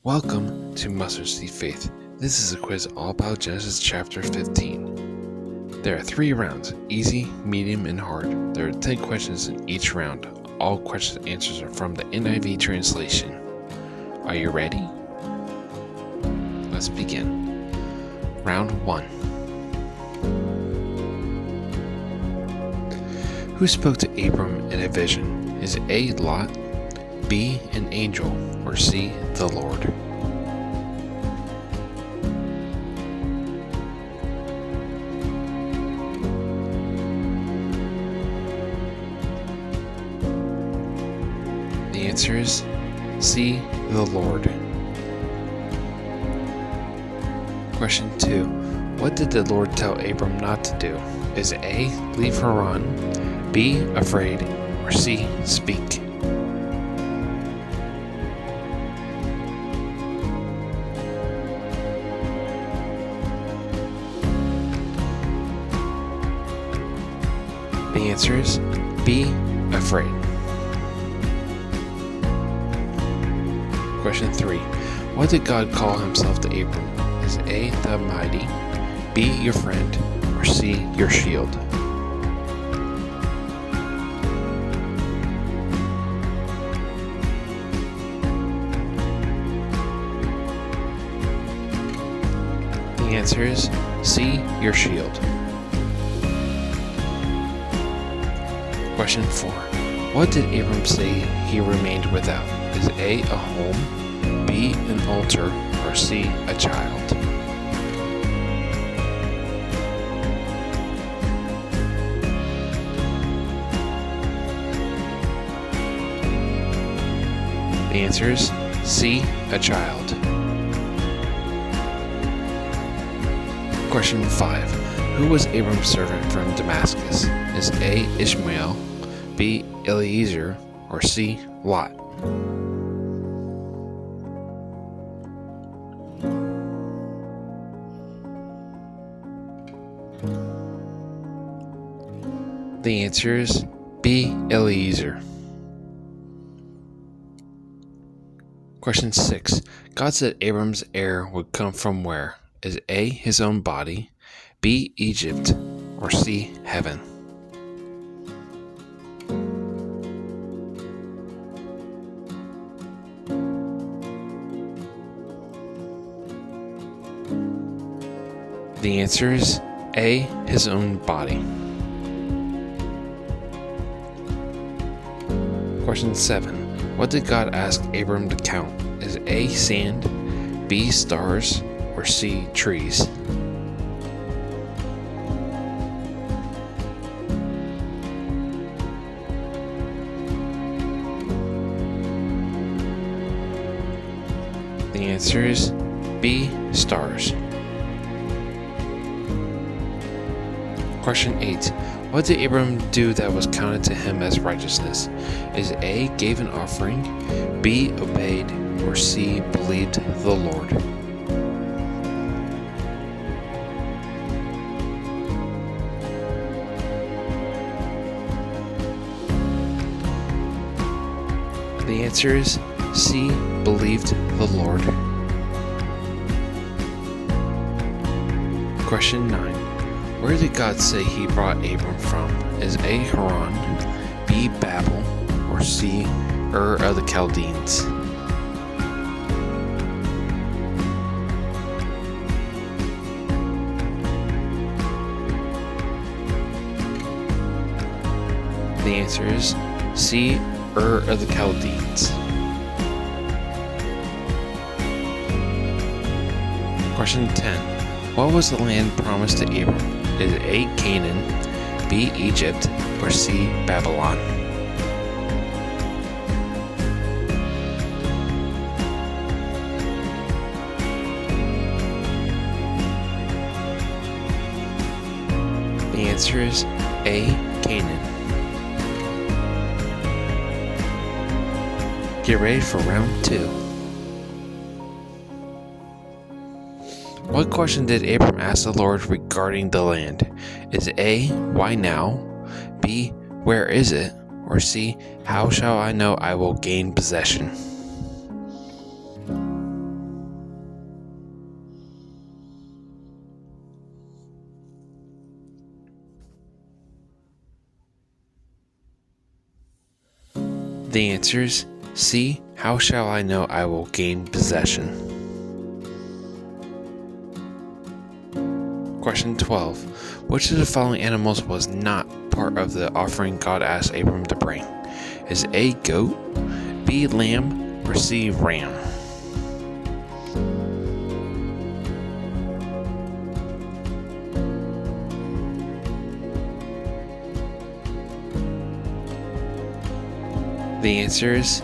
Welcome to Mustard Seed Faith. This is a quiz all about Genesis chapter 15. There are 3 rounds, easy, medium, and hard. There are 10 questions in each round. All question answers are from the NIV translation. Are you ready? Let's begin. Round 1. Who spoke to Abram in a vision? Is it A. Lot, B. An angel, or C. The Lord? The answer is C. The Lord. Question 2. What did the Lord tell Abram not to do? Is it A. Leave Haran, B. Afraid, or C. Speak? The answer is B. Afraid. Question 3. What did God call himself to Abram? Is A. the mighty, B. your friend, or C. your shield? The answer is C. your shield. Question 4. What did Abram say he remained without? Is A. a home, B. an altar, or C. a child? The answer is C. a child. Question 5. Who was Abram's servant from Damascus? Is A. Ishmael, B. Eliezer, or C. Lot? The answer is B. Eliezer. Question 6. God said Abram's heir would come from where? Is A. his own body, B. Egypt, or C. heaven? The answer is A. his own body. Question 7. What did God ask Abram to count? Is A. sand, B. stars, or C. trees? The answer is B. stars. Question 8. What did Abram do that was counted to him as righteousness? Is A. gave an offering, B. obeyed, or C. believed the Lord? The answer is C. believed the Lord. Question 9. Where did God say he brought Abram from? Is A. Haran, B. Babel, or C. Ur of the Chaldeans? The answer is C. Ur of the Chaldeans. Question 10. What was the land promised to Abram? Is it A. Canaan, B. Egypt, or C. Babylon? The answer is A. Canaan. Get ready for round 2. What question did Abram ask the Lord regarding the land? Is it A. Why now? B. Where is it? Or C. How shall I know I will gain possession? The answers: C. How shall I know I will gain possession? Question 12. Which of the following animals was not part of the offering God asked Abram to bring? Is A. Goat, B. Lamb, or C. Ram? The answer is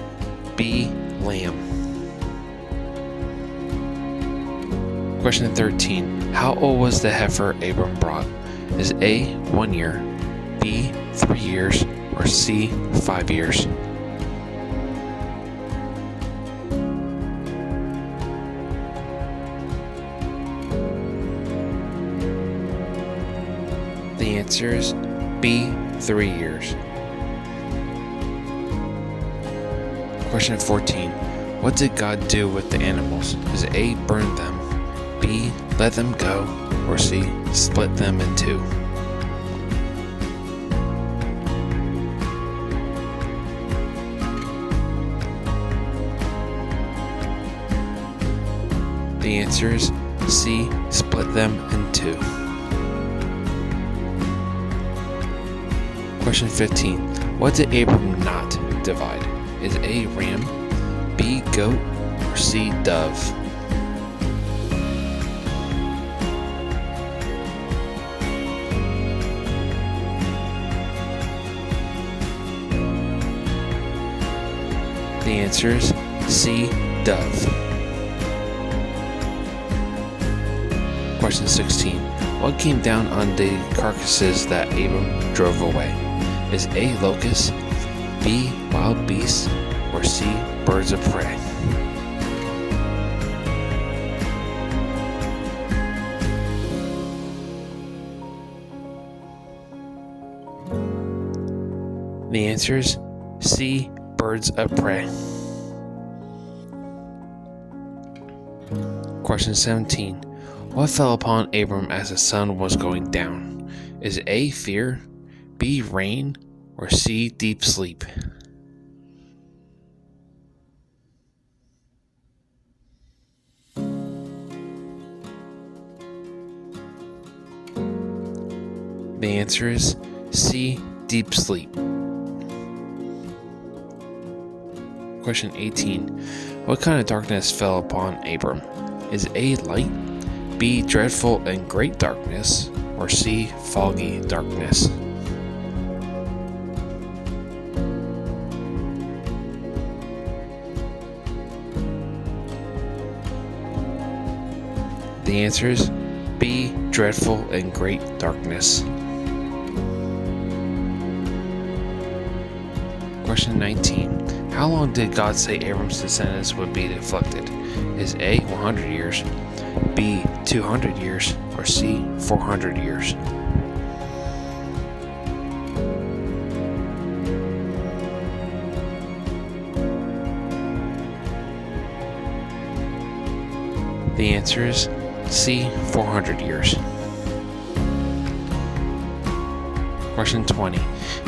B. Lamb. Question 13. How old was the heifer Abram brought? Is A. 1 year, B. 3 years, or C. 5 years? The answer is B. 3 years. Question 14. What did God do with the animals? Is A. Burn them, B. Let them go, or C. Split them in two? The answer is C. Split them in two. Question 15. What did Abram not divide? Is A. Ram, B. Goat, or C. Dove? The answer is C. Dove. Question 16. What came down on the carcasses that Abram drove away? Is A. Locusts, B. Wild beasts, or C. Birds of prey? The answer is C. Birds of prey. Question 17. What fell upon Abram as the sun was going down? Is A. Fear, B. Rain, or C. Deep sleep? The answer is C. Deep sleep. Question 18. What kind of darkness fell upon Abram? Is A. light, B. dreadful and great darkness, or C. foggy darkness? The answer is B. dreadful and great darkness. Question 19. How long did God say Abram's descendants would be afflicted? Is A. 100 years, B. 200 years, or C. 400 years? The answer is C. 400 years. Question 20.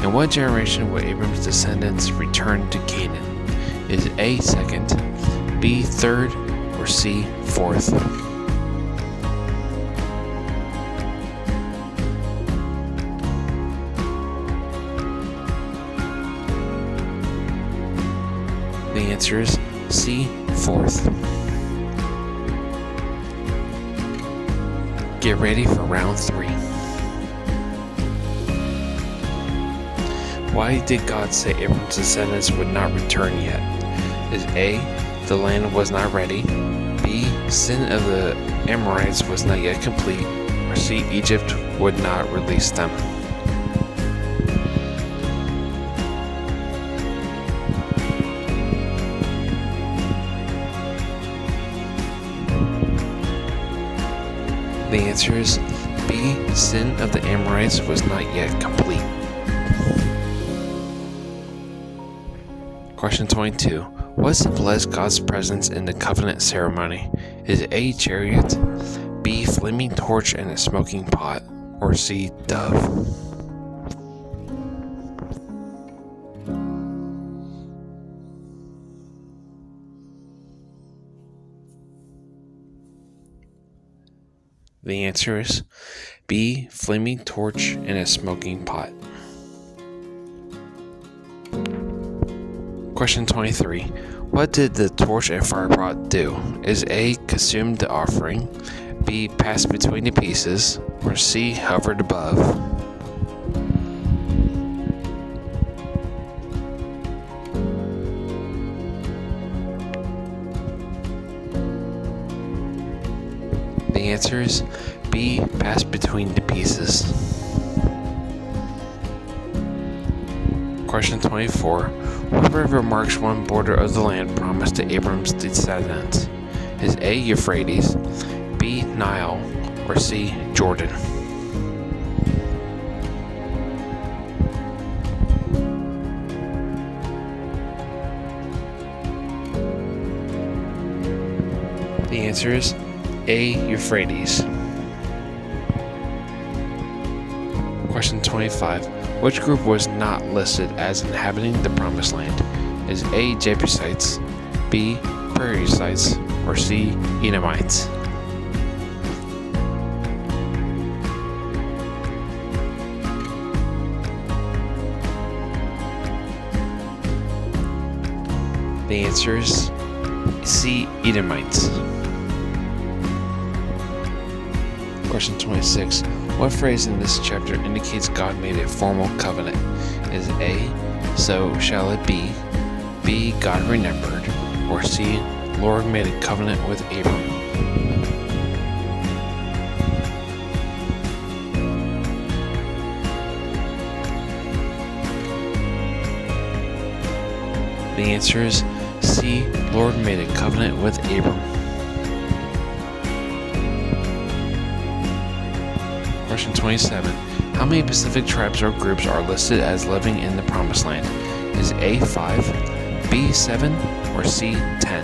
In what generation will Abram's descendants return to Canaan? Is A. second, B. third, or C. fourth? The answer is C. fourth. Get ready for round 3. Why did God say Abram's descendants would not return yet? Is A. the land was not ready, B. sin of the Amorites was not yet complete, or C. Egypt would not release them? The answer is B. Sin of the Amorites was not yet complete. Question 22. What symbolized God's presence in the covenant ceremony? Is A. chariot, B. flaming torch and a smoking pot, or C. dove? The answer is B. Flaming torch in a smoking pot. Question 23. What did the torch and fire pot do? Is A. Consume the offering, B. Pass between the pieces, or C. Hovered above? The answer is B. Pass between the pieces. Question 24. What river marks one border of the land promised to Abram's descendants? Is A. Euphrates, B. Nile, or C. Jordan? The answer is A. Euphrates. Question 25. Which group was not listed as inhabiting the Promised Land? Is A. Jebusites, B. Perizzites, or C. Edomites? The answer is C. Edomites. Question 26. What phrase in this chapter indicates God made a formal covenant? Is A. So shall it be, B. God remembered, or C. Lord made a covenant with Abram? The answer is C. Lord made a covenant with Abram. Question 27. How many Pacific tribes or groups are listed as living in the Promised Land? Is A. 5, B. 7, or C. 10?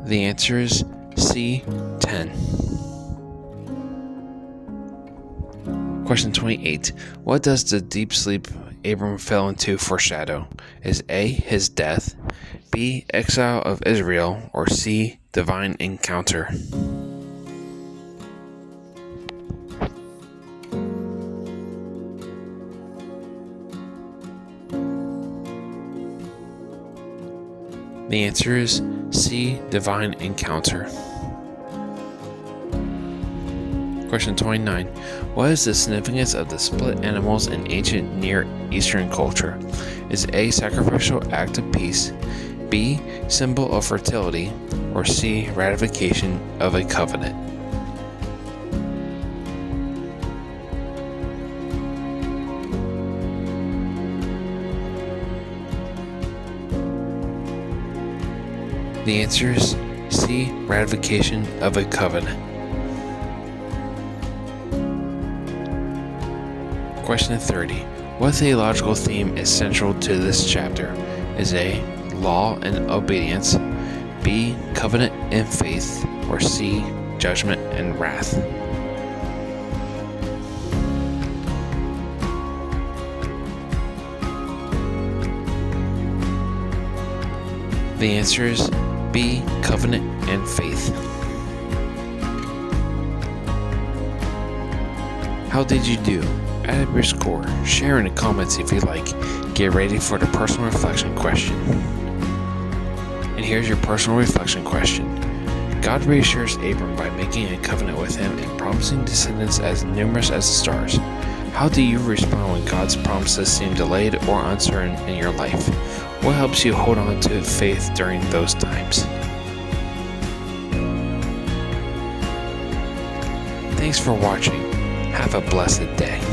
The answer is C. 10. Question 28. What does the deep sleep Abram fell into foreshadow? Is A. his death, B. exile of Israel, or C. divine encounter? The answer is C. divine encounter. Question 29. What is the significance of the split animals in ancient Near Eastern culture? Is A. sacrificial act of peace, B. symbol of fertility, or C. ratification of a covenant? The answer is C. ratification of a covenant. Question 30. What theological theme is central to this chapter? Is A. law and obedience, B. covenant and faith, or C. judgment and wrath? The answer is B. covenant and faith. How did you do? Add up your score, share in the comments if you like. Get ready for the personal reflection question. And here's your personal reflection question. God reassures Abram by making a covenant with him and promising descendants as numerous as the stars. How do you respond when God's promises seem delayed or uncertain in your life? What helps you hold on to faith during those times? Thanks for watching. Have a blessed day.